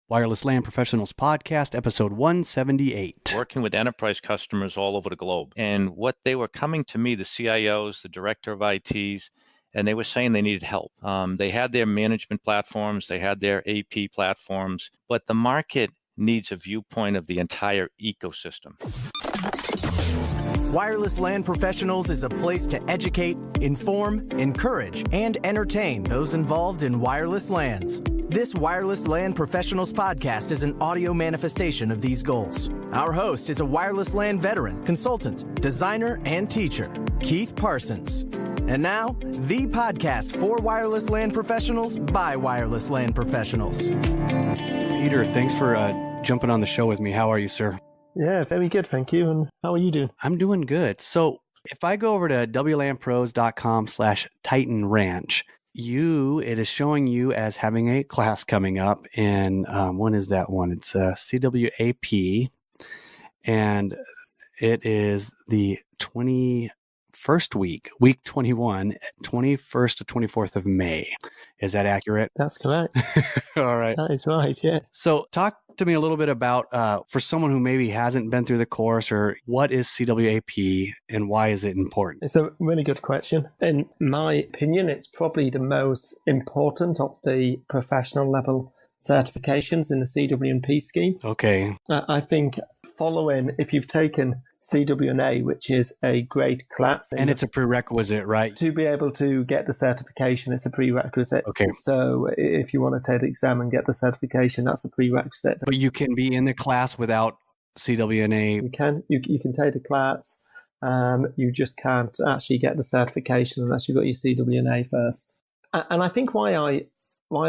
Wireless LAN Professionals Podcast, episode 178. Working with enterprise customers all over the globe. And what they were coming to me, the CIOs, the director of ITs, and they were saying they needed help. They had their management platforms, they had their AP platforms, but the market needs a viewpoint of the entire ecosystem. Wireless LAN Professionals is a place to educate, inform, encourage, and entertain those involved in wireless LANs. This Wireless LAN Professionals podcast is an audio manifestation of these goals. Our host is a wireless LAN veteran, consultant, designer, and teacher, Keith Parsons. And now, the podcast for wireless LAN professionals by wireless LAN professionals. Peter, thanks for jumping on the show with me. How are you, sir? Yeah, very good, thank you. And how are you doing? I'm doing good. So if I go over to wlanpros.com/Titan Ranch, it is showing you as having a class coming up in, when is that one? It's CWAP, and it is the 21st week 21, 21st to 24th of May. Is that accurate? That's correct. All right. That is right, yes. So talk to me a little bit about, for someone who maybe hasn't been through the course, or what is CWAP and why is it important? It's a really good question. In my opinion, it's probably the most important of the professional level certifications in the CWNP scheme. Okay. I think following, if you've taken CWNA, which is a great class. And it's a prerequisite, right? To be able to get the certification, it's a prerequisite. Okay. So if you want to take the exam and get the certification, that's a prerequisite. But you can be in the class without CWNA. You can take the class. You just can't actually get the certification unless you've got your CWNA first. And I think why I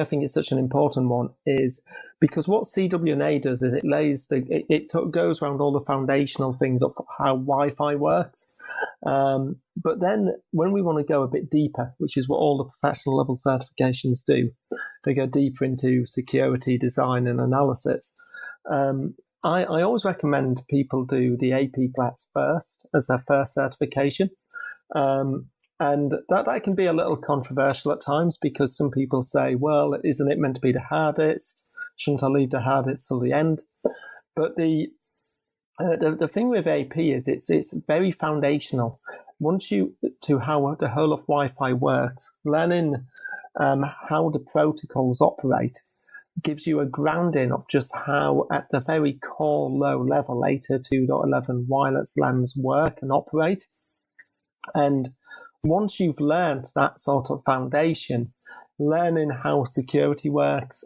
think it's such an important one is because what CWNA does is it goes around all the foundational things of how Wi-Fi works. But then when we want to go a bit deeper, which is what all the professional level certifications do, they go deeper into security, design, and analysis. I always recommend people do the AP class first as their first certification. And that can be a little controversial at times because some people say, well, isn't it meant to be the hardest? Shouldn't I leave the hardest till the end? But the thing with AP is it's very foundational. Once how the whole of Wi-Fi works, learning how the protocols operate gives you a grounding of just how at the very core low level 802.11 wireless LANs work and operate. And once you've learned that sort of foundation, learning how security works.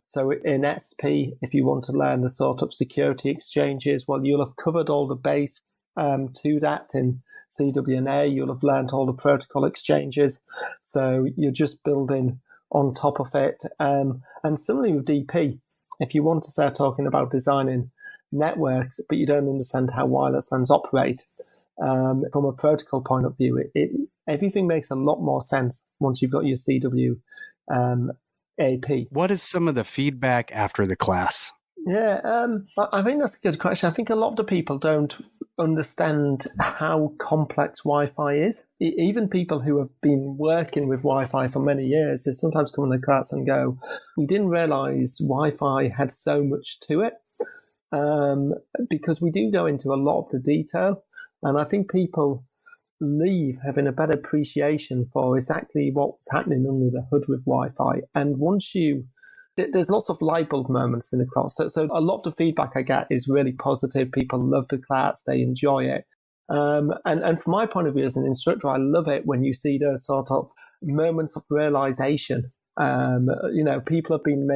So in SP, if you want to learn the sort of security exchanges, well, you'll have covered all the base to that. In CWNA, you'll have learned all the protocol exchanges. So you're just building on top of it. And similarly with DP, if you want to start talking about designing networks, but you don't understand how wireless LANs operate, from a protocol point of view, everything makes a lot more sense once you've got your CW AP. What is some of the feedback after the class? Yeah, I think that's a good question. I think a lot of the people don't understand how complex Wi-Fi is. Even people who have been working with Wi-Fi for many years, they sometimes come in the class and go, we didn't realize Wi-Fi had so much to it, because we do go into a lot of the detail. And I think people leave having a better appreciation for exactly what's happening under the hood with Wi-Fi. And there's lots of light bulb moments in the class. So a lot of the feedback I get is really positive. People love the class, they enjoy it. And from my point of view as an instructor, I love it when you see those sort of moments of realization. People have been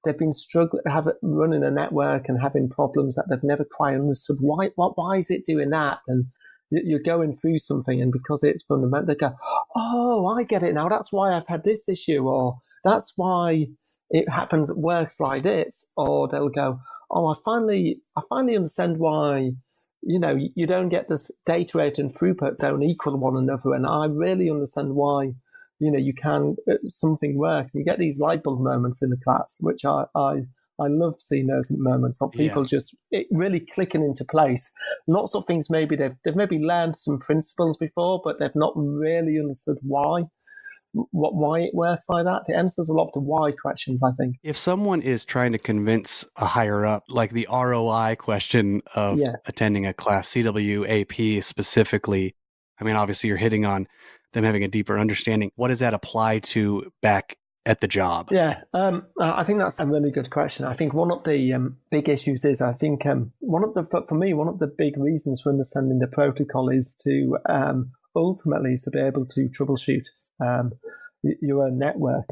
they've been struggling, running a network and having problems that they've never quite understood. Why is it doing that? And you're going through something, and because it's fundamental, they go, oh, I get it now. That's why I've had this issue, or that's why it works like this. Or they'll go, oh, I finally understand why, you don't get this data rate and throughput don't equal one another. And I really understand why, you can, something works. And you get these light bulb moments in the class, which I love seeing those moments of people just really clicking into place. Lots of things maybe they've maybe learned some principles before, but they've not really understood why why it works like that. It answers a lot of the why questions, I think. If someone is trying to convince a higher up, like the ROI question of attending a class, CWAP specifically, I mean, obviously you're hitting on them having a deeper understanding. What does that apply to back at the job? Yeah, I think that's a really good question. I think one of the big issues is, I think one of the big reasons for understanding the protocol is to ultimately to be able to troubleshoot your network.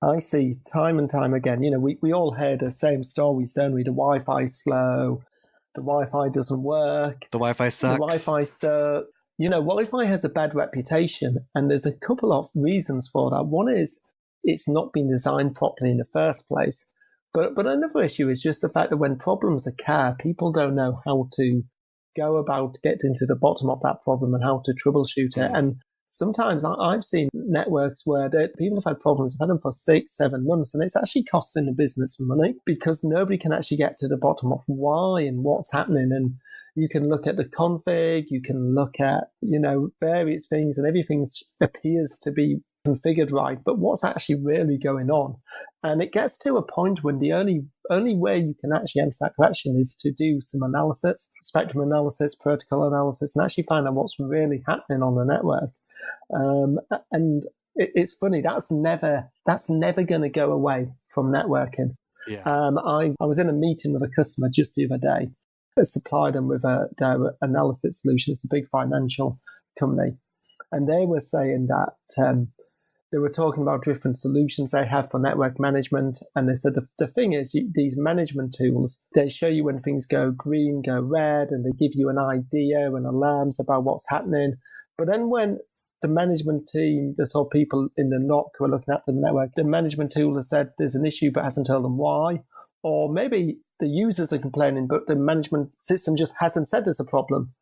I see time and time again, we all hear the same stories, don't we? The Wi-Fi's slow, the Wi-Fi doesn't work, the Wi-Fi sucks. The Wi-Fi sucks. Wi-Fi has a bad reputation, and there's a couple of reasons for that. One is it's not been designed properly in the first place. But another issue is just the fact that when problems occur, people don't know how to go about getting to the bottom of that problem and how to troubleshoot it. And sometimes I've seen networks where people have had problems, have had them for 6-7 months, and it's actually costing the business money because nobody can actually get to the bottom of why and what's happening. And you can look at the config, you can look at, various things, and everything appears to be configured right, but what's actually really going on? And it gets to a point when the only way you can actually answer that question is to do some analysis, spectrum analysis, protocol analysis, and actually find out what's really happening on the network. And it's funny, that's never going to go away from networking. Yeah. I was in a meeting with a customer just the other day. I supplied them with their analysis solution. It's a big financial company, and they were saying that they were talking about different solutions they have for network management. And they said the thing is, these management tools, they show you when things go green, go red, and they give you an idea and alarms about what's happening. But then when the management team, the sort of people in the NOC who are looking after the network, the management tool has said there's an issue but hasn't told them why. Or maybe the users are complaining, but the management system just hasn't said there's a problem.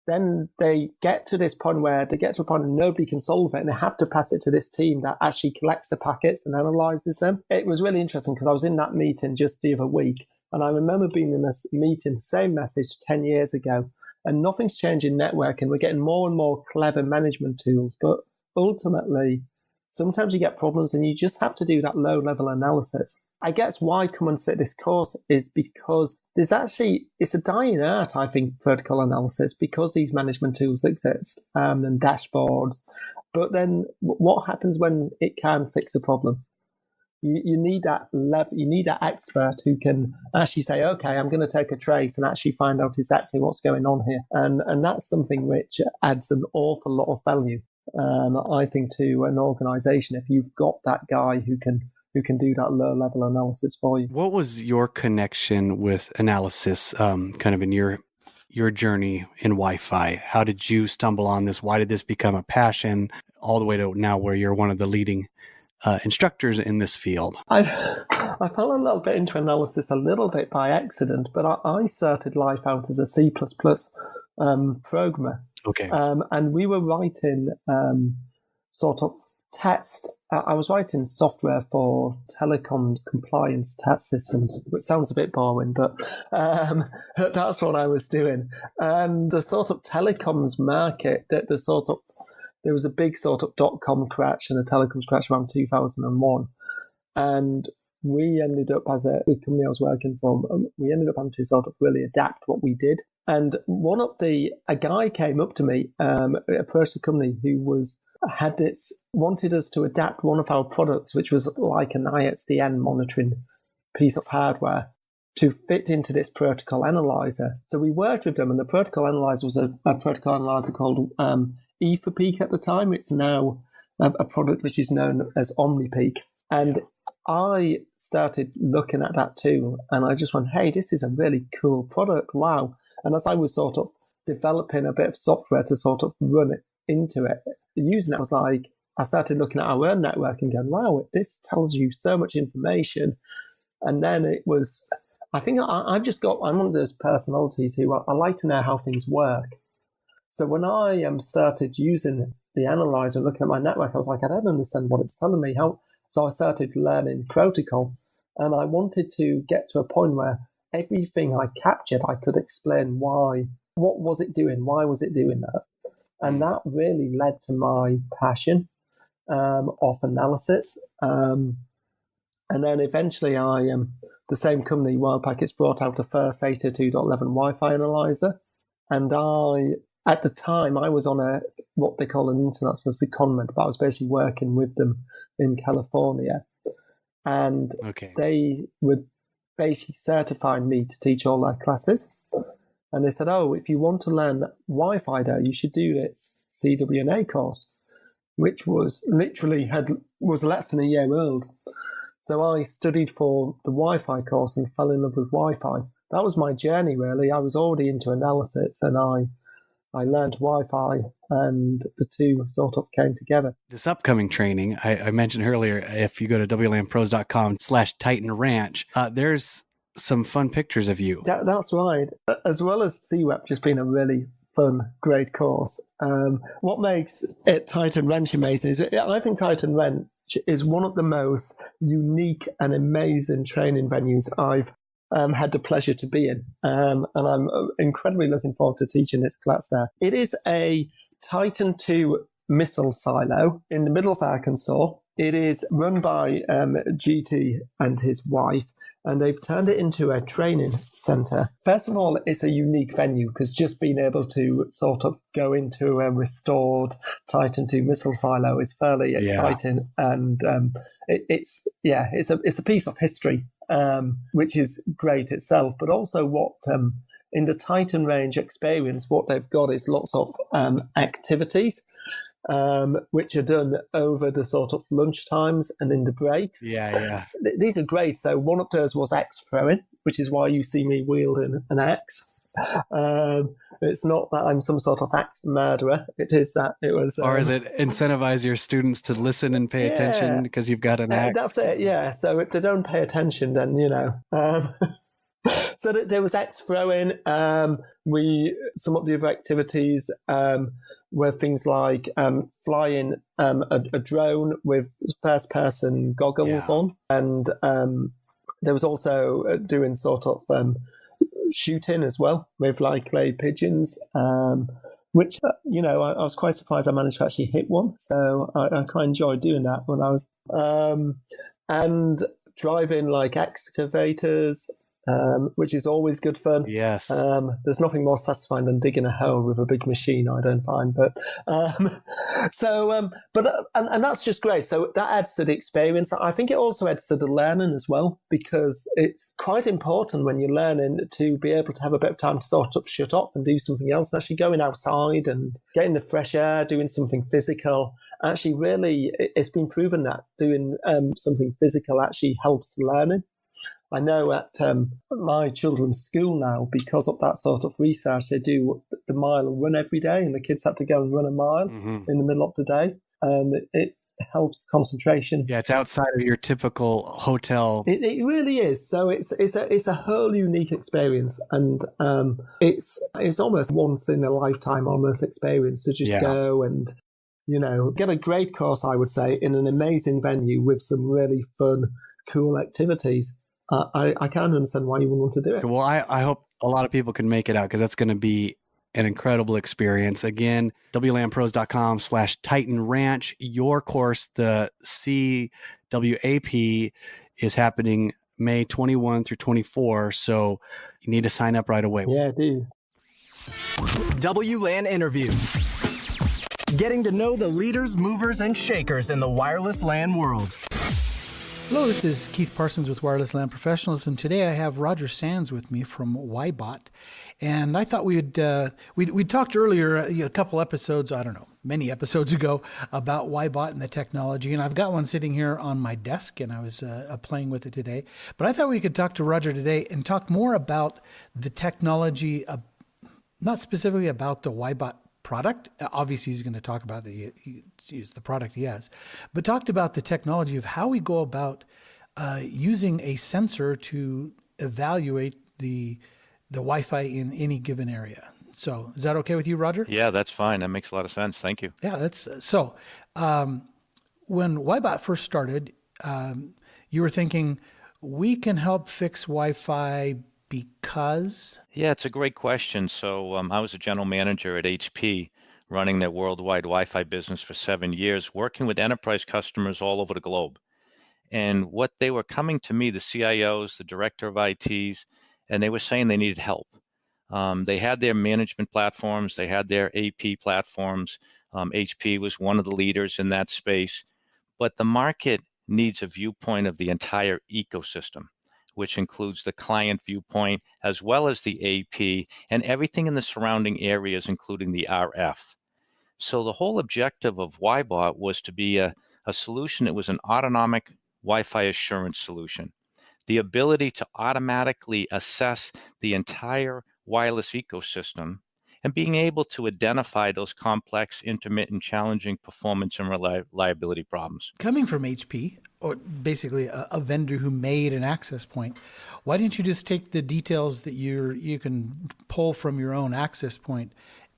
Then they get to this point where nobody can solve it, and they have to pass it to this team that actually collects the packets and analyzes them. It was really interesting because I was in that meeting just the other week, and I remember being in this meeting, same message 10 years ago, and nothing's changed in networking. We're getting more and more clever management tools, but ultimately, sometimes you get problems and you just have to do that low-level analysis. I guess why I come and sit this course is because it's a dying art, I think, protocol analysis, because these management tools exist and dashboards. But then what happens when it can fix a problem? You need that you need that expert who can actually say, okay, I'm going to take a trace and actually find out exactly what's going on here. And that's something which adds an awful lot of value, I think, to an organization if you've got that guy who can do that low-level analysis for you. What was your connection with analysis, kind of in your journey in Wi-Fi? How did you stumble on this? Why did this become a passion, all the way to now where you're one of the leading instructors in this field? I fell a little bit into analysis a little bit by accident, but I started life out as a C++ programmer. Okay. And we were writing sort of test. I was writing software for telecoms compliance test systems, which sounds a bit boring, but that's what I was doing. And the sort of telecoms market, there was a big sort of dot-com crash and a telecoms crash around 2001. And we ended up, as a big company I was working for, we ended up having to sort of really adapt what we did. And a guy came up to me, approached the company who wanted us to adapt one of our products, which was like an ISDN monitoring piece of hardware, to fit into this protocol analyzer. So we worked with them, and the protocol analyzer was a protocol analyzer called E4Peak at the time. It's now a product which is known as OmniPeak. And I started looking at that too, and I just went, hey, this is a really cool product, wow. And as I was sort of developing a bit of software to sort of run it into it, using it, I started looking at our own network and going, wow, this tells you so much information. And then it was, I think I'm one of those personalities who I like to know how things work. So when I started using the analyzer and looking at my network, I was like, I don't understand what it's telling me. So I started learning protocol, and I wanted to get to a point where everything I captured, I could explain why. What was it doing? Why was it doing that? And that really led to my passion. off analysis. And then eventually the same company, Wildpackets, brought out the first 802.11 Wi-Fi analyzer. And at the time, I was on what they call an international secondment, but I was basically working with them in California. And they would basically certify me to teach all their classes. And they said, if you want to learn Wi-Fi there, you should do this CWNA course, which was was less than a year old. So I studied for the Wi-Fi course and fell in love with Wi-Fi. That was my journey, really. I was already into analysis, and I learned Wi-Fi, and the two sort of came together. This upcoming training, I mentioned earlier, if you go to wlanpros.com/Titan Ranch, there's some fun pictures of you. That's right. As well as CWAP just being a really fun, great course. What makes it Titan Ranch amazing is I think Titan Ranch is one of the most unique and amazing training venues I've had the pleasure to be in. And I'm incredibly looking forward to teaching this class there. It is a Titan II missile silo in the middle of Arkansas. It is run by GT and his wife, and they've turned it into a training center. First of all, it's a unique venue because just being able to sort of go into a restored Titan II missile silo is fairly exciting, and it's a piece of history, which is great itself. But also, what in the Titan range experience, what they've got is lots of activities. Which are done over the sort of lunch times and in the breaks. Yeah. These are great. So one of those was axe throwing, which is why you see me wielding an axe. It's not that I'm some sort of axe murderer. It is that it was. Or is it incentivize your students to listen and pay attention because you've got an axe? That's it. Yeah. So if they don't pay attention, then So there was axe throwing. Some of the other activities were things like flying a drone with first-person goggles on, and there was also doing sort of shooting as well with like clay pigeons, which I was quite surprised I managed to actually hit one. So I quite enjoyed doing that when I was and driving like excavators. Which is always good fun. Yes. There's nothing more satisfying than digging a hole with a big machine, I don't find. But and that's just great. So that adds to the experience. I think it also adds to the learning as well, because it's quite important when you're learning to be able to have a bit of time to sort of shut off and do something else, and actually going outside and getting the fresh air, doing something physical. Actually, really, it's been proven that doing something physical actually helps learning. I know at my children's school now, because of that sort of research, they do the mile run every day, and the kids have to go and run a mile in the middle of the day. It helps concentration. Yeah, it's outside of your typical hotel. It really is. So it's a whole unique experience, and it's almost once in a lifetime almost experience to just go and get a great course, I would say, in an amazing venue with some really fun, cool activities. I can't understand why you wouldn't want to do it. Well, I hope a lot of people can make it out, because that's going to be an incredible experience. Again, wlanpros.com/Titan Ranch. Your course, the CWAP, is happening May 21 through 24. So you need to sign up right away. Yeah, I do. WLAN interview. Getting to know the leaders, movers, and shakers in the wireless LAN world. Hello, this is Keith Parsons with Wireless LAN Professionals, and today I have Roger Sands with me from Wyebot. And I thought we'd talked earlier, a couple episodes, many episodes ago, about Wyebot and the technology. And I've got one sitting here on my desk, and I was playing with it today. But I thought we could talk to Roger today and talk more about the technology, not specifically about the Wyebot product. Obviously, he's going to talk about the product he has, but talked about the technology of how we go about using a sensor to evaluate the Wi-Fi in any given area. So is that okay with you, Roger? Yeah, that's fine. That makes a lot of sense. Thank you. Yeah, that's so. When Wyebot first started, you were thinking we can help fix Wi-Fi because? Yeah, it's a great question. So I was a general manager at HP running their worldwide Wi-Fi business for 7 years, working with enterprise customers all over the globe. And what they were coming to me, the CIOs, the director of ITs, and they were saying they needed help. They had their management platforms, they had their AP platforms. HP was one of the leaders in that space, but the market needs a viewpoint of the entire ecosystem, which includes the client viewpoint as well as the AP and everything in the surrounding areas, including the RF. So the whole objective of Wyebot was to be a solution that was an autonomic Wi-Fi assurance solution. The ability to automatically assess the entire wireless ecosystem and being able to identify those complex, intermittent, challenging performance and reliability problems. Coming from HP, or basically a vendor who made an access point, why didn't you just take the details that you can pull from your own access point,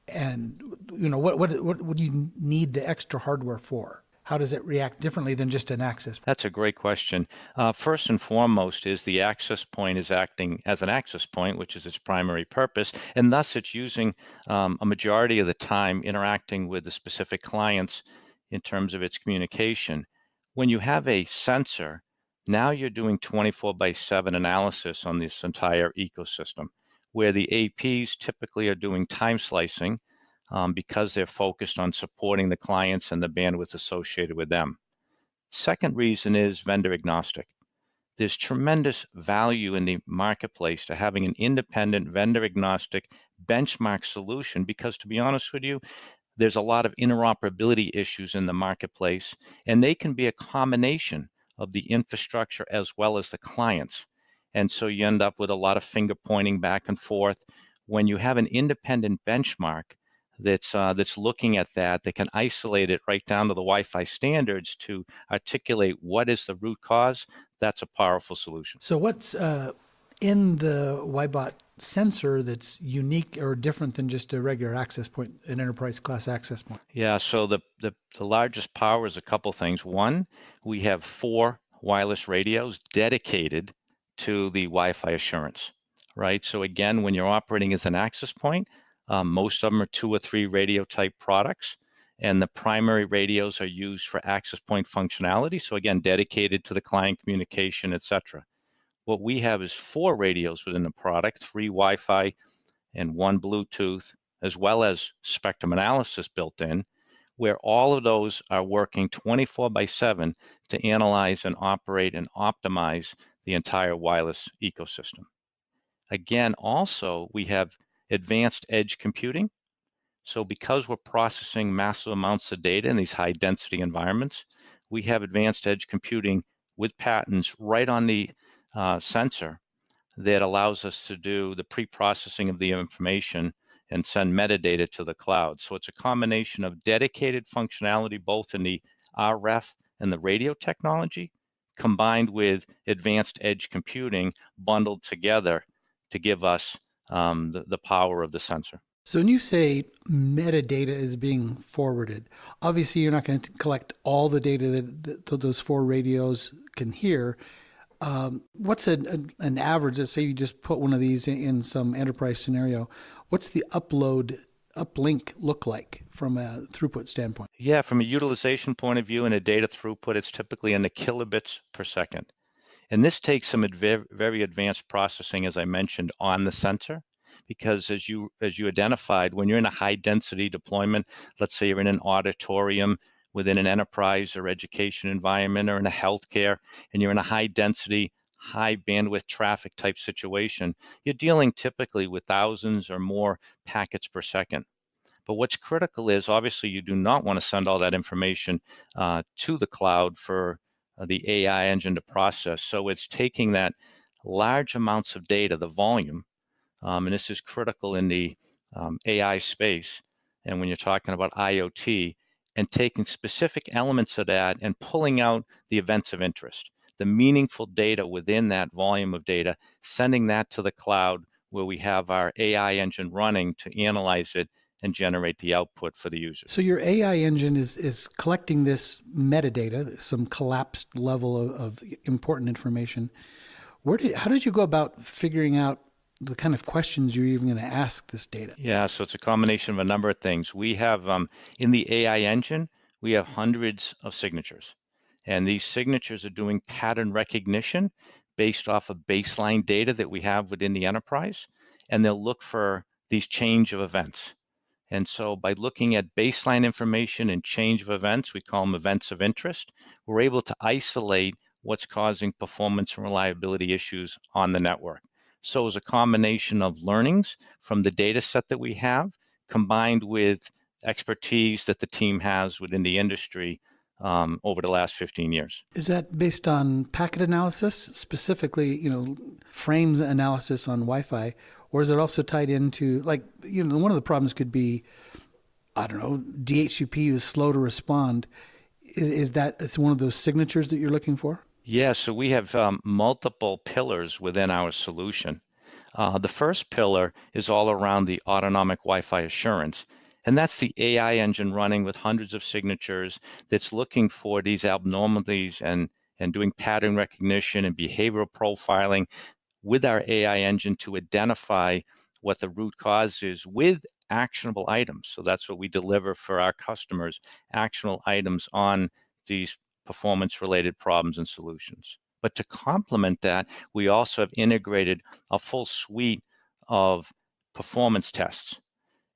and what do you need the extra hardware for? How does it react differently than just an access point? That's a great question. First and foremost is the access point is acting as an access point, which is its primary purpose, and thus it's using a majority of the time interacting with the specific clients in terms of its communication. When you have a sensor, now you're doing 24/7 analysis on this entire ecosystem, where the APs typically are doing time slicing because they're focused on supporting the clients and the bandwidth associated with them. Second reason is vendor agnostic. There's tremendous value in the marketplace to having an independent vendor agnostic benchmark solution because, to be honest with you, there's a lot of interoperability issues in the marketplace, and they can be a combination of the infrastructure as well as the clients. And so you end up with a lot of finger pointing back and forth. When you have an independent benchmark that's looking at that, they can isolate it right down to the Wi-Fi standards to articulate what is the root cause. That's a powerful solution. So what's in the Wyebot sensor that's unique or different than just a regular access point, an enterprise class access point? Yeah, so the largest power is a couple things. One, we have 4 wireless radios dedicated to the Wi-Fi assurance, right? So again, when you're operating as an access point, most of them are 2 or 3 radio type products, and the primary radios are used for access point functionality. So again, dedicated to the client communication, etc. What we have is 4 radios within the product, 3 Wi-Fi and 1 Bluetooth, as well as spectrum analysis built in, where all of those are working 24/7 to analyze and operate and optimize the entire wireless ecosystem. Again, also, we have advanced edge computing. So because we're processing massive amounts of data in these high density environments, we have advanced edge computing with patents right on the sensor that allows us to do the pre-processing of the information and send metadata to the cloud. So it's a combination of dedicated functionality, both in the RF and the radio technology, combined with advanced edge computing bundled together to give us the power of the sensor. So when you say metadata is being forwarded, obviously you're not going to collect all the data that those 4 radios can hear. What's an average? Let's say you just put one of these in some enterprise scenario. What's the uplink look like from a throughput standpoint? Yeah, from a utilization point of view and a data throughput, it's typically in the kilobits per second. And this takes some very advanced processing, as I mentioned, on the sensor, because as you identified, when you're in a high density deployment, let's say you're in an auditorium within an enterprise or education environment or in a healthcare, and you're in a high density, high bandwidth traffic type situation, you're dealing typically with thousands or more packets per second. But what's critical is obviously you do not want to send all that information to the cloud for the AI engine to process. So it's taking that large amounts of data, the volume, and this is critical in the AI space, and when you're talking about IoT, and taking specific elements of that and pulling out the events of interest, the meaningful data within that volume of data, sending that to the cloud where we have our AI engine running to analyze it and generate the output for the user. So your AI engine is collecting this metadata, some collapsed level of important information. How did you go about figuring out the kind of questions you're even going to ask this data? Yeah, so it's a combination of a number of things. We have in the AI engine, we have hundreds of signatures, and these signatures are doing pattern recognition based off of baseline data that we have within the enterprise, and they'll look for these change of events. And so by looking at baseline information and change of events, we call them events of interest, we're able to isolate what's causing performance and reliability issues on the network. So it's a combination of learnings from the data set that we have, combined with expertise that the team has within the industry over the last 15 years. Is that based on packet analysis, specifically, frames analysis on Wi-Fi, or is it also tied into, one of the problems could be, I don't know, DHCP is slow to respond. Is that it's one of those signatures that you're looking for? Yeah, so we have multiple pillars within our solution. The first pillar is all around the autonomic Wi-Fi assurance. And that's the AI engine running with hundreds of signatures that's looking for these abnormalities and doing pattern recognition and behavioral profiling with our AI engine to identify what the root cause is with actionable items. So that's what we deliver for our customers, actionable items on these performance-related problems and solutions. But to complement that, we also have integrated a full suite of performance tests.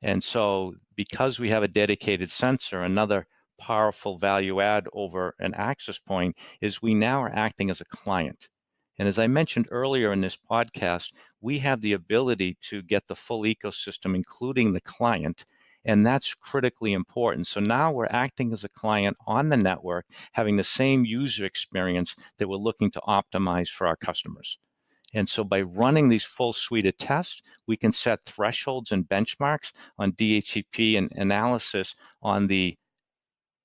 And so because we have a dedicated sensor, another powerful value add over an access point is we now are acting as a client. And as I mentioned earlier in this podcast, we have the ability to get the full ecosystem, including the client, and that's critically important. So now we're acting as a client on the network, having the same user experience that we're looking to optimize for our customers. And so by running these full suite of tests, we can set thresholds and benchmarks on DHCP and analysis on the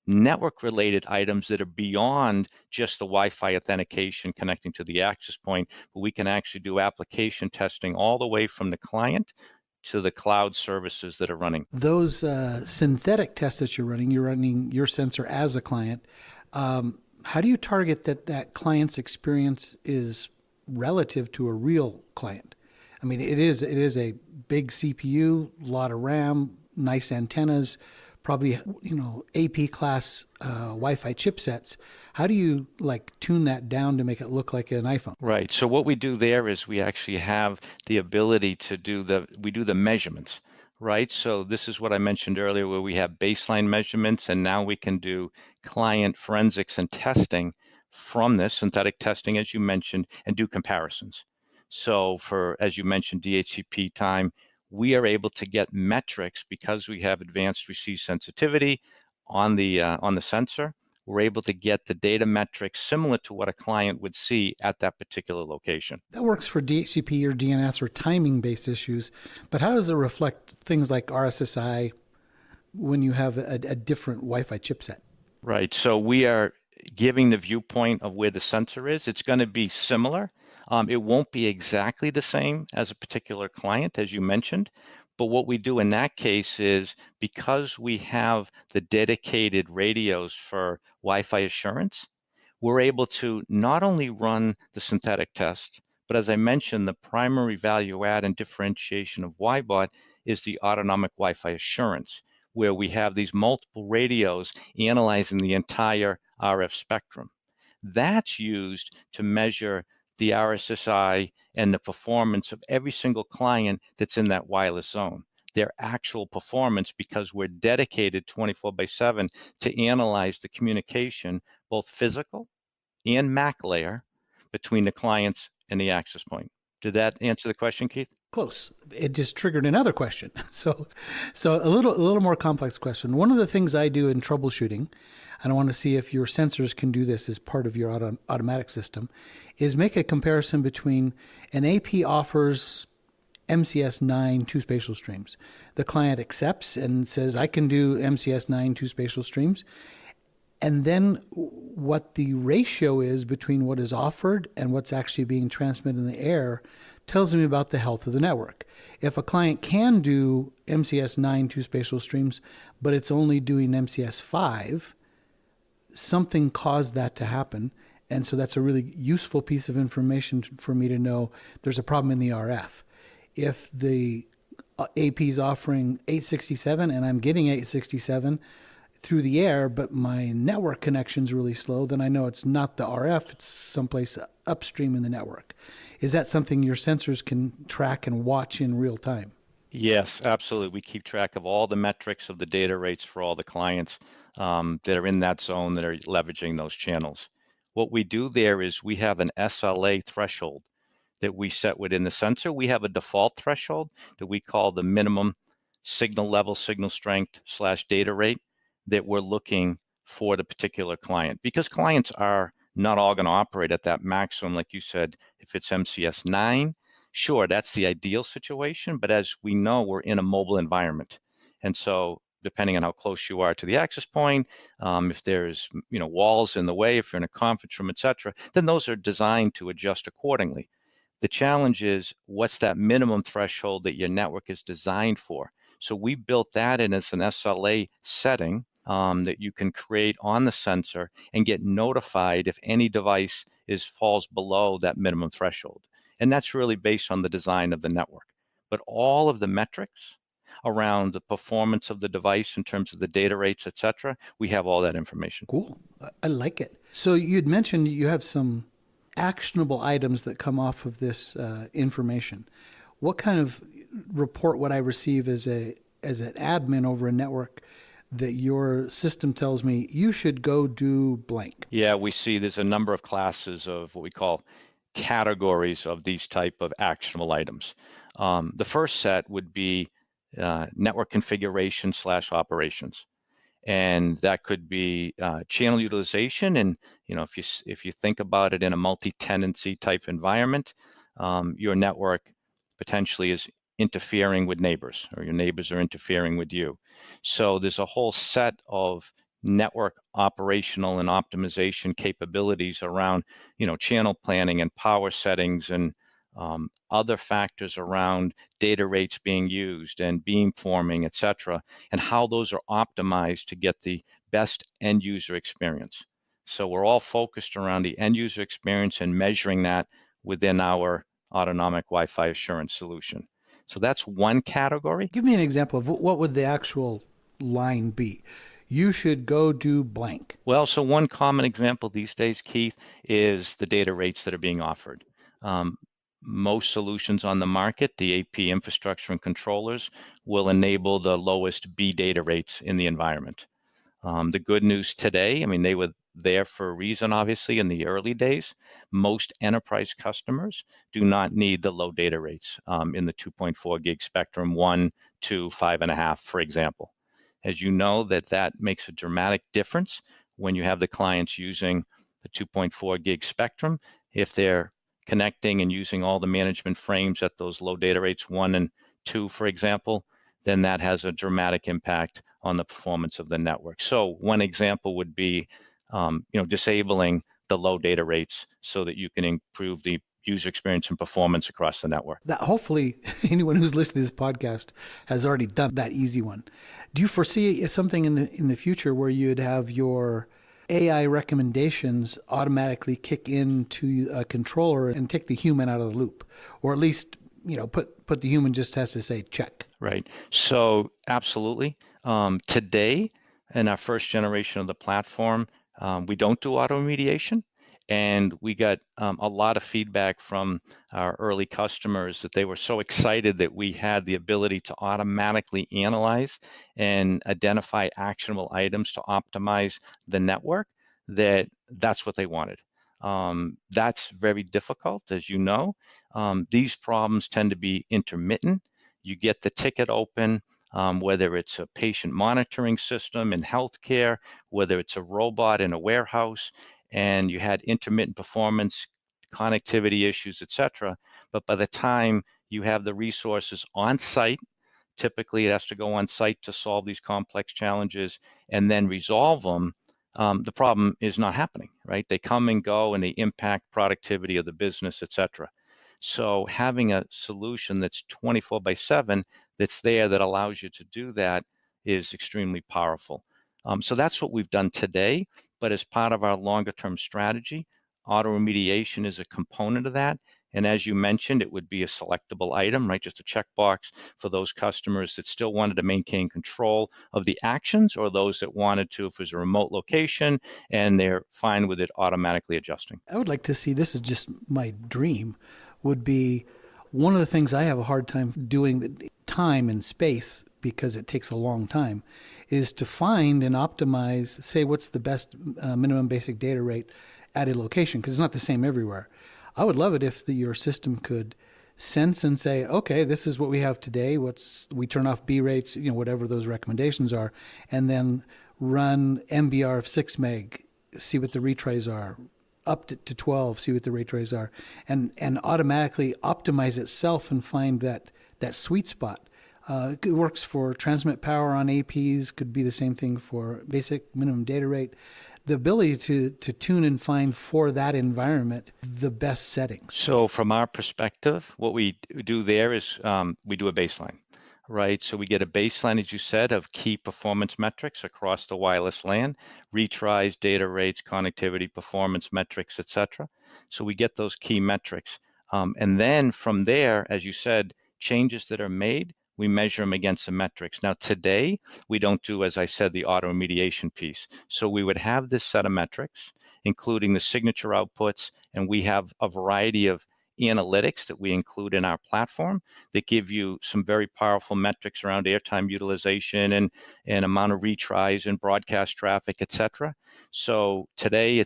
network-related items that are beyond just the Wi-Fi authentication connecting to the access point, but we can actually do application testing all the way from the client to the cloud services that are running. Those synthetic tests that you're running your sensor as a client. How do you target that client's experience is relative to a real client? I mean, it is a big CPU, a lot of RAM, nice antennas, probably AP class Wi-Fi chipsets. How do you tune that down to make it look like an iPhone? Right. So what we do there is we actually have the ability to do the measurements. Right. So this is what I mentioned earlier, where we have baseline measurements, and now we can do client forensics and testing from this synthetic testing, as you mentioned, and do comparisons. So for, as you mentioned, DHCP time, we are able to get metrics because we have advanced receive sensitivity on the sensor. We're able to get the data metrics similar to what a client would see at that particular location. That works for DHCP or DNS or timing-based issues, but how does it reflect things like RSSI when you have a different Wi-Fi chipset? Right. So we are giving the viewpoint of where the sensor is. It's going to be similar. It won't be exactly the same as a particular client, as you mentioned. But what we do in that case is, because we have the dedicated radios for Wi-Fi assurance, we're able to not only run the synthetic test, but as I mentioned, the primary value add and differentiation of Wyebot is the autonomic Wi-Fi assurance, where we have these multiple radios analyzing the entire RF spectrum. That's used to measure the RSSI and the performance of every single client that's in that wireless zone, their actual performance, because we're dedicated 24/7 to analyze the communication, both physical and MAC layer, between the clients and the access point. Did that answer the question, Keith? Close. It just triggered another question. So a little more complex question. One of the things I do in troubleshooting, and I want to see if your sensors can do this as part of your automatic system, is make a comparison between an AP offers MCS9 two spatial streams. The client accepts and says, I can do MCS9 two spatial streams. And then what the ratio is between what is offered and what's actually being transmitted in the air tells me about the health of the network. If a client can do MCS9 two spatial streams, but it's only doing MCS5, something caused that to happen. And so that's a really useful piece of information for me to know there's a problem in the RF. if the AP is offering 867 and I'm getting 867 through the air, but my network connection's really slow, then I know it's not the RF, it's someplace upstream in the network. Is that something your sensors can track and watch in real time? Yes, absolutely. We keep track of all the metrics of the data rates for all the clients that are in that zone that are leveraging those channels. What we do there is we have an SLA threshold that we set within the sensor. We have a default threshold that we call the minimum signal level, signal strength / data rate that we're looking for the particular client. Because clients are not all going to operate at that maximum, like you said, if it's MCS 9, sure, that's the ideal situation, but as we know, we're in a mobile environment. And so depending on how close you are to the access point, if there's walls in the way, if you're in a conference room, et cetera, then those are designed to adjust accordingly. The challenge is what's that minimum threshold that your network is designed for? So we built that in as an SLA setting that you can create on the sensor and get notified if any device falls below that minimum threshold. And that's really based on the design of the network. But all of the metrics around the performance of the device in terms of the data rates, et cetera, we have all that information. Cool. I like it. So you'd mentioned you have some actionable items that come off of this information. What kind of report would I receive as an admin over a network that your system tells me you should go do blank? Yeah, we see there's a number of classes of what we call categories of these type of actionable items. The first set would be network configuration / operations. And that could be channel utilization. And if you think about it in a multi-tenancy type environment, your network potentially is interfering with neighbors, or your neighbors are interfering with you. So there's a whole set of network operational and optimization capabilities around, channel planning and power settings and other factors around data rates being used and beamforming, et cetera, and how those are optimized to get the best end user experience. So we're all focused around the end user experience and measuring that within our autonomic Wi-Fi assurance solution. So that's one category. Give me an example of what would the actual line be. You should go do blank. Well, so one common example these days, Keith, is the data rates that are being offered. Most solutions on the market, the AP infrastructure and controllers, will enable the lowest B data rates in the environment. The good news today, I mean, they were there for a reason, obviously, in the early days. Most enterprise customers do not need the low data rates in the 2.4 gig spectrum, 1, 2, 5.5, for example. As you know, that makes a dramatic difference when you have the clients using the 2.4 gig spectrum. If they're connecting and using all the management frames at those low data rates, 1 and 2, for example, then that has a dramatic impact on the performance of the network. So one example would be, disabling the low data rates so that you can improve the user experience and performance across the network. That hopefully anyone who's listening to this podcast has already done that easy one. Do you foresee something in the future where you'd have your AI recommendations automatically kick into a controller and take the human out of the loop, or at least put the human just has to say check? Right. So absolutely. Today, in our first generation of the platform, we don't do auto remediation. And we got a lot of feedback from our early customers that they were so excited that we had the ability to automatically analyze and identify actionable items to optimize the network, that's what they wanted. That's very difficult, as you know. These problems tend to be intermittent. You get the ticket open, whether it's a patient monitoring system in healthcare, whether it's a robot in a warehouse, and you had intermittent performance, connectivity issues, et cetera. But by the time you have the resources on site, typically it has to go on site to solve these complex challenges and then resolve them. The problem is not happening, right? They come and go and they impact productivity of the business, et cetera. So having a solution that's 24/7 that's there that allows you to do that is extremely powerful. So that's what we've done today. But as part of our longer term strategy, auto remediation is a component of that. And as you mentioned, it would be a selectable item, right? Just a checkbox for those customers that still wanted to maintain control of the actions, or those that wanted to, if it was a remote location and they're fine with it automatically adjusting. I would like to see, this is just my dream, would be one of the things I have a hard time doing, time and space, because it takes a long time, is to find and optimize, say, what's the best minimum basic data rate at a location, because it's not the same everywhere. I would love it if your system could sense and say, okay, this is what we have today. We turn off B rates, whatever those recommendations are, and then run MBR of 6 meg, see what the retries are, up to 12, see what the retries are, and automatically optimize itself and find that sweet spot. It works for transmit power on APs, could be the same thing for basic minimum data rate. The ability to tune and find for that environment the best settings. So from our perspective, what we do there is we do a baseline, right? So we get a baseline, as you said, of key performance metrics across the wireless LAN, retries, data rates, connectivity, performance metrics, etc. So we get those key metrics. And then from there, as you said, changes that are made, we measure them against the metrics. Now today, we don't do, as I said, the auto remediation piece. So we would have this set of metrics, including the signature outputs, and we have a variety of analytics that we include in our platform that give you some very powerful metrics around airtime utilization and amount of retries and broadcast traffic, et cetera. So today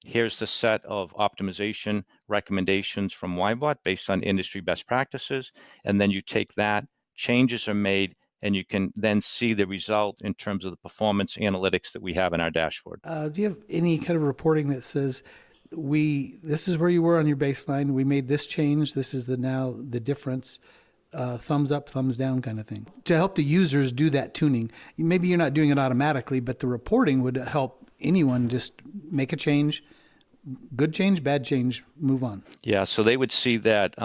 here's the set of optimization recommendations from Wyebot based on industry best practices. And then you take that, changes are made, and you can then see the result in terms of the performance analytics that we have in our dashboard. Do you have any kind of reporting that says, this is where you were on your baseline, we made this change, this is now the difference, thumbs up, thumbs down kind of thing, to help the users do that tuning? Maybe you're not doing it automatically, but the reporting would help anyone just make a change, good change, bad change, move on. Yeah, so they would see that,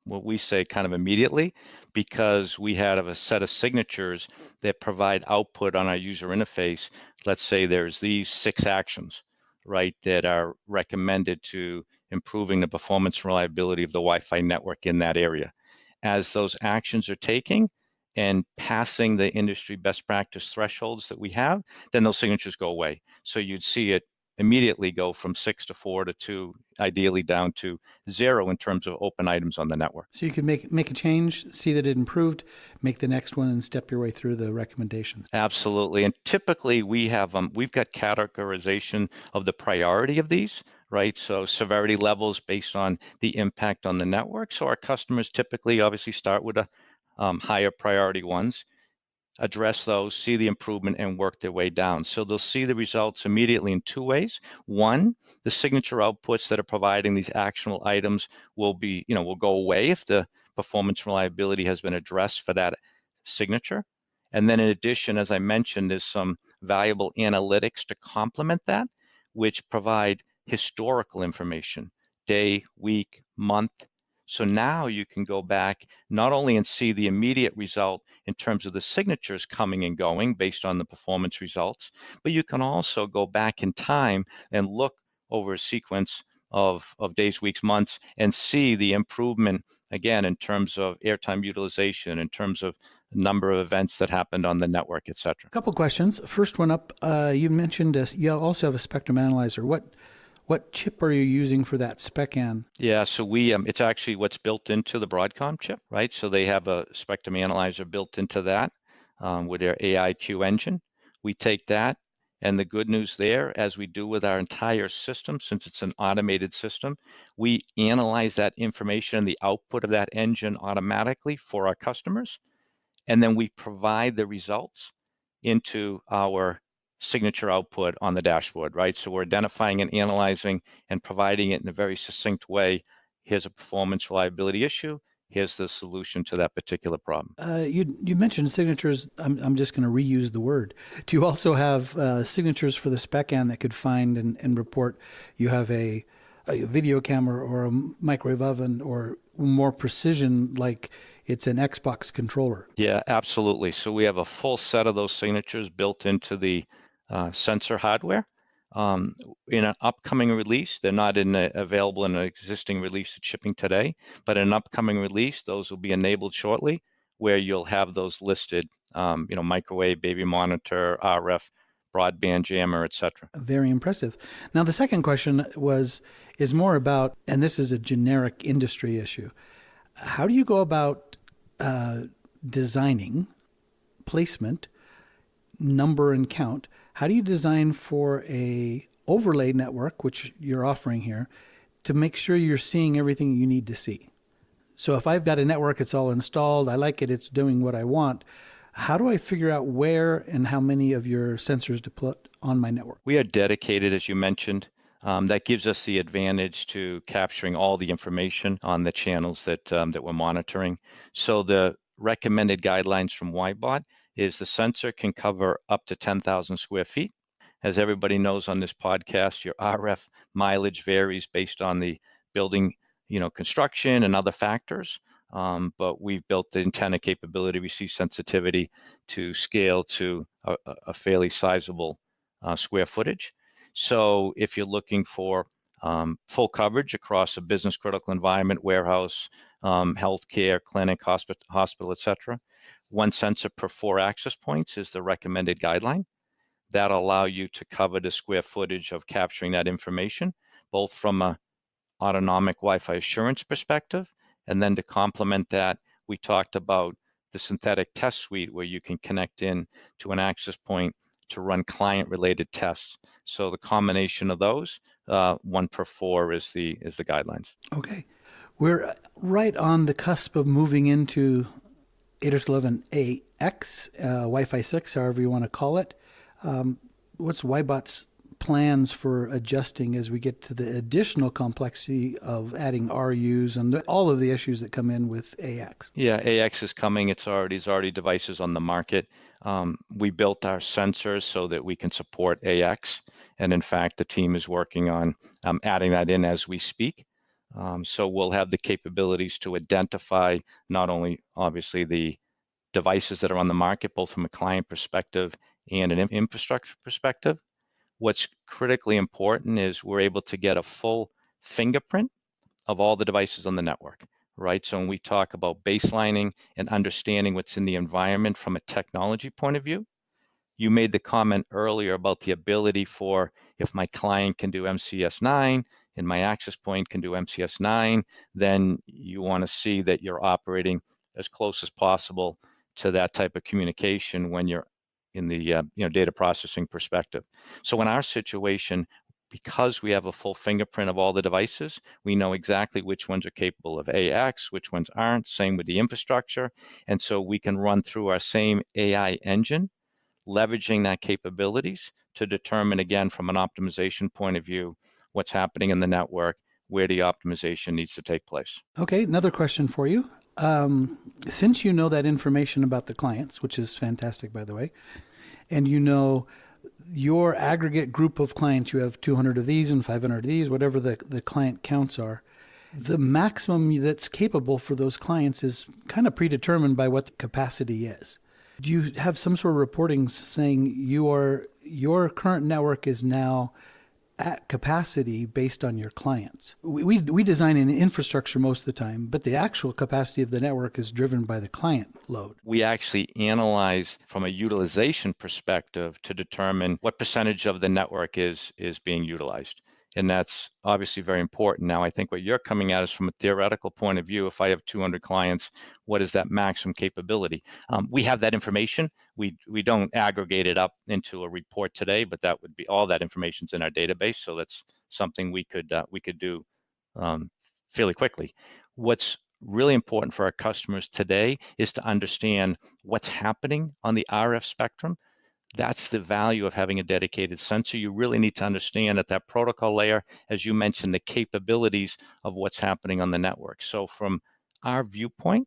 what we say, kind of immediately, because we have a set of signatures that provide output on our user interface. Let's say there's these 6 actions, right, that are recommended to improving the performance and reliability of the Wi-Fi network in that area. As those actions are taking and passing the industry best practice thresholds that we have, then those signatures go away. So you'd see it immediately go from 6 to 4 to 2, ideally down to 0 in terms of open items on the network. So you could make a change, see that it improved, make the next one, and step your way through the recommendations. Absolutely. And typically we've got categorization of the priority of these, right? So severity levels based on the impact on the network. So our customers typically obviously start with the higher priority ones, address those, see the improvement, and work their way down. So they'll see the results immediately in 2 ways. One, the signature outputs that are providing these actionable items will go away if the performance reliability has been addressed for that signature. And then in addition, as I mentioned, there's some valuable analytics to complement that, which provide historical information, day, week, month. So now you can go back not only and see the immediate result in terms of the signatures coming and going based on the performance results, but you can also go back in time and look over a sequence of days, weeks, months, and see the improvement, again, in terms of airtime utilization, in terms of number of events that happened on the network, et cetera. A couple questions. First one up, you mentioned you also have a spectrum analyzer. What chip are you using for that SpecAn? Yeah, so it's actually what's built into the Broadcom chip, right? So they have a spectrum analyzer built into that with their AIQ engine. We take that, and the good news there, as we do with our entire system, since it's an automated system, we analyze that information and the output of that engine automatically for our customers, and then we provide the results into our signature output on the dashboard, right? So we're identifying and analyzing and providing it in a very succinct way. Here's a performance reliability issue. Here's the solution to that particular problem. You mentioned signatures. I'm just going to reuse the word. Do you also have signatures for the SpecAn that could find and report you have a video camera or a microwave oven, or more precision, like it's an Xbox controller? Yeah, absolutely. So we have a full set of those signatures built into the sensor hardware. in an upcoming release. They're not available in an existing release that's shipping today, but in an upcoming release, those will be enabled shortly, where you'll have those listed, microwave, baby monitor, RF, broadband jammer, etc. Very impressive. Now, the second question is more about, and this is a generic industry issue. How do you go about designing placement, number and count? How do you design for a overlay network, which you're offering here, to make sure you're seeing everything you need to see? So if I've got a network, it's all installed, I like it, it's doing what I want, how do I figure out where and how many of your sensors to put on my network? We are dedicated, as you mentioned. That gives us the advantage to capturing all the information on the channels that we're monitoring. So the recommended guidelines from Wyebot is the sensor can cover up to 10,000 square feet. As everybody knows on this podcast, your RF mileage varies based on the building, construction and other factors. But we've built the antenna capability, receive sensitivity to scale to a fairly sizable square footage. So if you're looking for full coverage across a business critical environment, warehouse, healthcare, clinic, hospital, etc., one sensor per 4 access points is the recommended guideline. That'll allow you to cover the square footage of capturing that information, both from a autonomic Wi-Fi assurance perspective, and then to complement that, we talked about the synthetic test suite where you can connect in to an access point to run client-related tests. So the combination of those, 1 per 4 is the guidelines. Okay. We're right on the cusp of moving into 802.11ax, Wi-Fi 6, however you want to call it. What's Wyebot's plans for adjusting as we get to the additional complexity of adding RUs and all of the issues that come in with AX? Yeah, AX is coming. It's already devices on the market. We built our sensors so that we can support AX. And in fact, the team is working on adding that in as we speak. So we'll have the capabilities to identify not only obviously the devices that are on the market, both from a client perspective and an infrastructure perspective. What's critically important is we're able to get a full fingerprint of all the devices on the network, right? So when we talk about baselining and understanding what's in the environment from a technology point of view, you made the comment earlier about the ability for, if my client can do MCS 9 and my access point can do MCS 9, then you want to see that you're operating as close as possible to that type of communication when you're in the data processing perspective. So in our situation, because we have a full fingerprint of all the devices, we know exactly which ones are capable of AX, which ones aren't, same with the infrastructure. And so we can run through our same AI engine, leveraging that capabilities to determine, again, from an optimization point of view, what's happening in the network, where the optimization needs to take place. Okay, another question for you. Since you know that information about the clients, which is fantastic, by the way, and you know your aggregate group of clients, you have 200 of these and 500 of these, whatever the client counts are, the maximum that's capable for those clients is kind of predetermined by what the capacity is. Do you have some sort of reporting saying your current network is now at capacity based on your clients? We design an infrastructure most of the time, but the actual capacity of the network is driven by the client load. We actually analyze from a utilization perspective to determine what percentage of the network is being utilized. And that's obviously very important. Now, I think what you're coming at is from a theoretical point of view. If I have 200 clients, what is that maximum capability? We have that information. We don't aggregate it up into a report today, but that would be all that information's in our database. So that's something we could do fairly quickly. What's really important for our customers today is to understand what's happening on the RF spectrum. That's the value of having a dedicated sensor. You really need to understand at that protocol layer, as you mentioned, the capabilities of what's happening on the network. So from our viewpoint,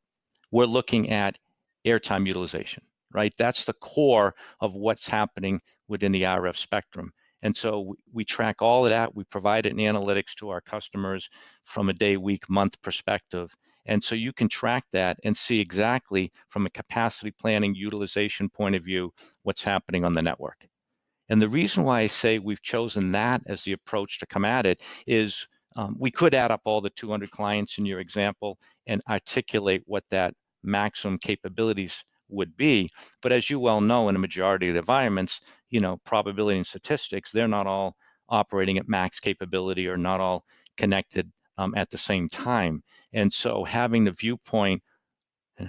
we're looking at airtime utilization, right? That's the core of what's happening within the RF spectrum. And so we track all of that. We provide it in analytics to our customers from a day, week, month perspective. And so you can track that and see exactly from a capacity planning utilization point of view what's happening on the network. And the reason why I say we've chosen that as the approach to come at it is we could add up all the 200 clients in your example and articulate what that maximum capabilities would be. But as you well know, in a majority of the environments, probability and statistics, they're not all operating at max capability or not all connected at the same time. And so having the viewpoint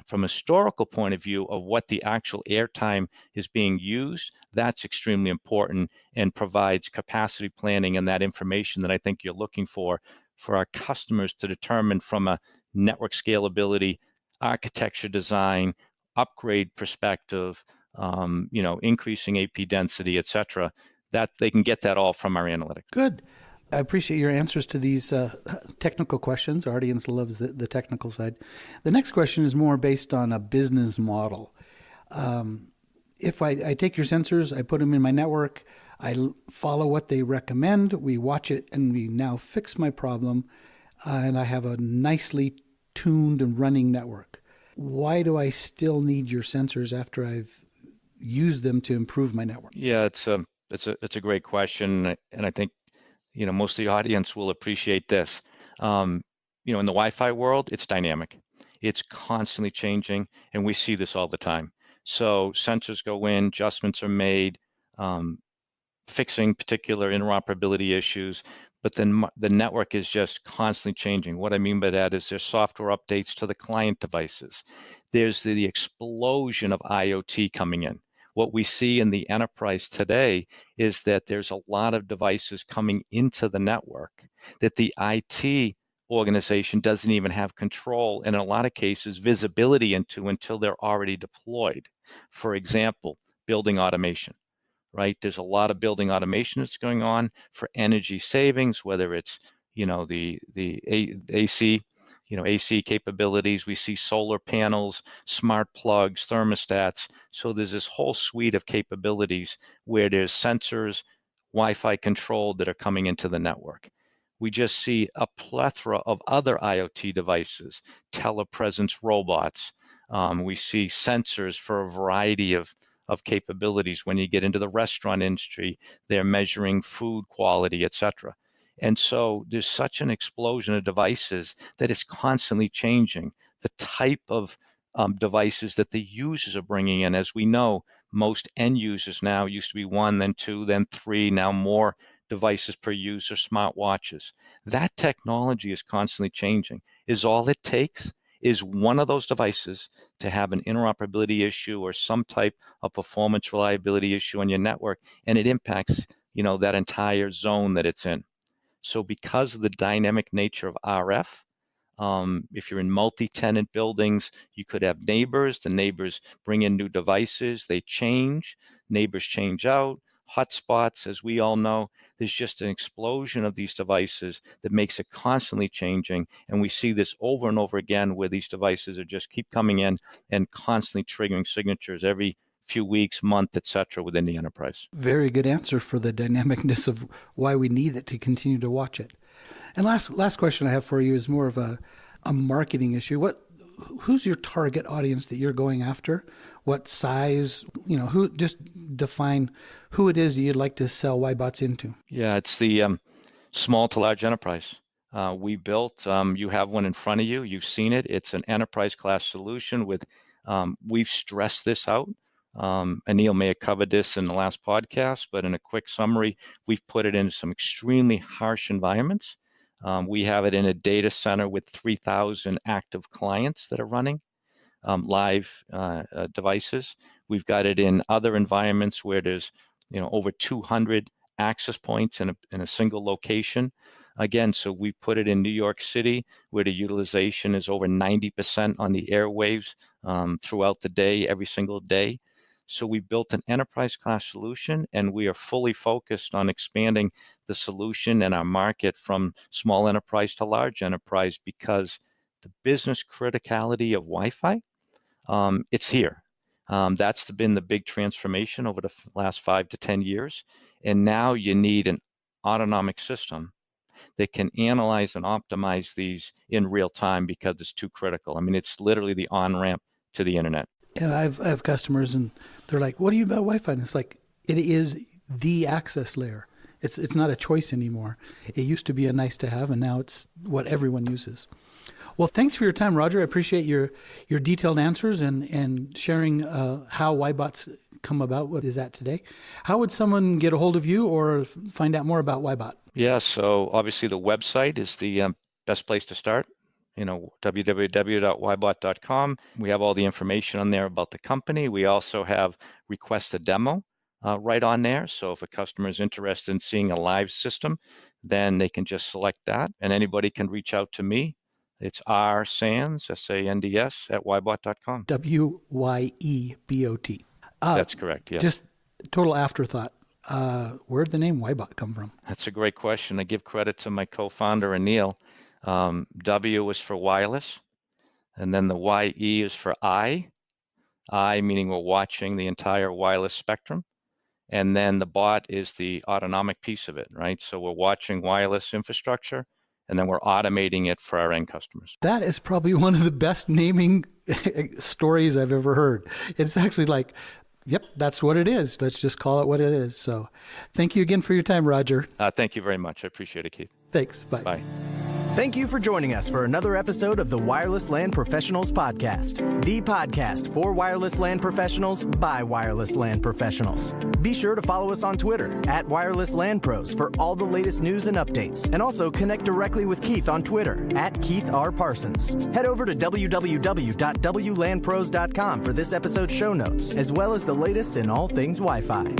from a historical point of view of what the actual airtime is being used, that's extremely important and provides capacity planning and that information that I think you're looking for our customers to determine from a network scalability, architecture design, upgrade perspective, increasing AP density, et cetera, that they can get that all from our analytics. Good. I appreciate your answers to these technical questions. Our audience loves the technical side. The next question is more based on a business model. If I take your sensors, I put them in my network, I follow what they recommend, we watch it, and we now fix my problem, and I have a nicely tuned and running network. Why do I still need your sensors after I've used them to improve my network? Yeah, it's a great question, and I think most of the audience will appreciate this. In the Wi-Fi world, it's dynamic. It's constantly changing, and we see this all the time. So sensors go in, adjustments are made, fixing particular interoperability issues, but then the network is just constantly changing. What I mean by that is there's software updates to the client devices. There's the explosion of IoT coming in. What we see in the enterprise today is that there's a lot of devices coming into the network that the IT organization doesn't even have control, and in a lot of cases, visibility into until they're already deployed. For example, building automation. Right? There's a lot of building automation that's going on for energy savings, whether it's, the AC, AC capabilities. We see solar panels, smart plugs, thermostats. So there's this whole suite of capabilities where there's sensors, Wi-Fi control that are coming into the network. We just see a plethora of other IoT devices, telepresence robots. We see sensors for a variety of capabilities. When you get into the restaurant industry, they're measuring food quality, et cetera. And so there's such an explosion of devices that is constantly changing the type of devices that the users are bringing in. As we know, most end users now used to be one, then two, then three, now more devices per user, smartwatches. That technology is constantly changing. Is all it takes is one of those devices to have an interoperability issue or some type of performance reliability issue on your network, and it impacts that entire zone that it's in. So because of the dynamic nature of RF, if you're in multi-tenant buildings, you could have neighbors. The neighbors bring in new devices. They change. Neighbors change out. Hotspots, as we all know, there's just an explosion of these devices that makes it constantly changing. And we see this over and over again where these devices are just keep coming in and constantly triggering signatures every few weeks, month, et cetera, within the enterprise. Very good answer for the dynamicness of why we need it to continue to watch it. And last question I have for you is more of a marketing issue. Who's your target audience that you're going after? What size? Who? Just define who it is that you'd like to sell Wyebots into. Yeah, it's the small to large enterprise. We built. You have one in front of you. You've seen it. It's an enterprise class solution with. We've stressed this out. Anil may have covered this in the last podcast, but in a quick summary, we've put it in some extremely harsh environments. We have it in a data center with 3,000 active clients that are running live devices. We've got it in other environments where there's over 200 access points in a single location. Again, so we put it in New York City where the utilization is over 90% on the airwaves throughout the day, every single day. So we built an enterprise class solution, and we are fully focused on expanding the solution and our market from small enterprise to large enterprise because the business criticality of Wi-Fi, it's here. That's been the big transformation over the last 5 to 10 years. And now you need an autonomic system that can analyze and optimize these in real time because it's too critical. I mean, it's literally the on-ramp to the internet. Yeah, I have customers and they're like, "What do you about Wi-Fi?" And it's like, It is the access layer. It's not a choice anymore. It used to be a nice to have, and now it's what everyone uses. Well, thanks for your time, Roger. I appreciate your detailed answers and sharing how Wyebot's come about, what is that today. How would someone get a hold of you or find out more about Wyebot? Yeah, so obviously the website is the best place to start. www.wyebot.com. We have all the information on there about the company. We also have request a demo right on there. So if a customer is interested in seeing a live system, then they can just select that, and anybody can reach out to me. It's rsands, SANDS, at wyebot.com. WYEBOT. That's correct, yes. Just total afterthought. Where'd the name Wyebot come from? That's a great question. I give credit to my co-founder, Anil. W is for wireless, and then the YE is for I meaning we're watching the entire wireless spectrum. And then the bot is the autonomic piece of it, right? So we're watching wireless infrastructure, and then we're automating it for our end customers. That is probably one of the best naming stories I've ever heard. It's actually like, yep, that's what it is. Let's just call it what it is. So thank you again for your time, Roger. Thank you very much. I appreciate it, Keith. Thanks. Bye. Bye. Thank you for joining us for another episode of the Wireless LAN Professionals Podcast, the podcast for wireless LAN professionals by wireless LAN professionals. Be sure to follow us on Twitter at Wireless LAN Pros for all the latest news and updates, and also connect directly with Keith on Twitter at Keith R. Parsons. Head over to www.wlanpros.com for this episode's show notes, as well as the latest in all things Wi-Fi.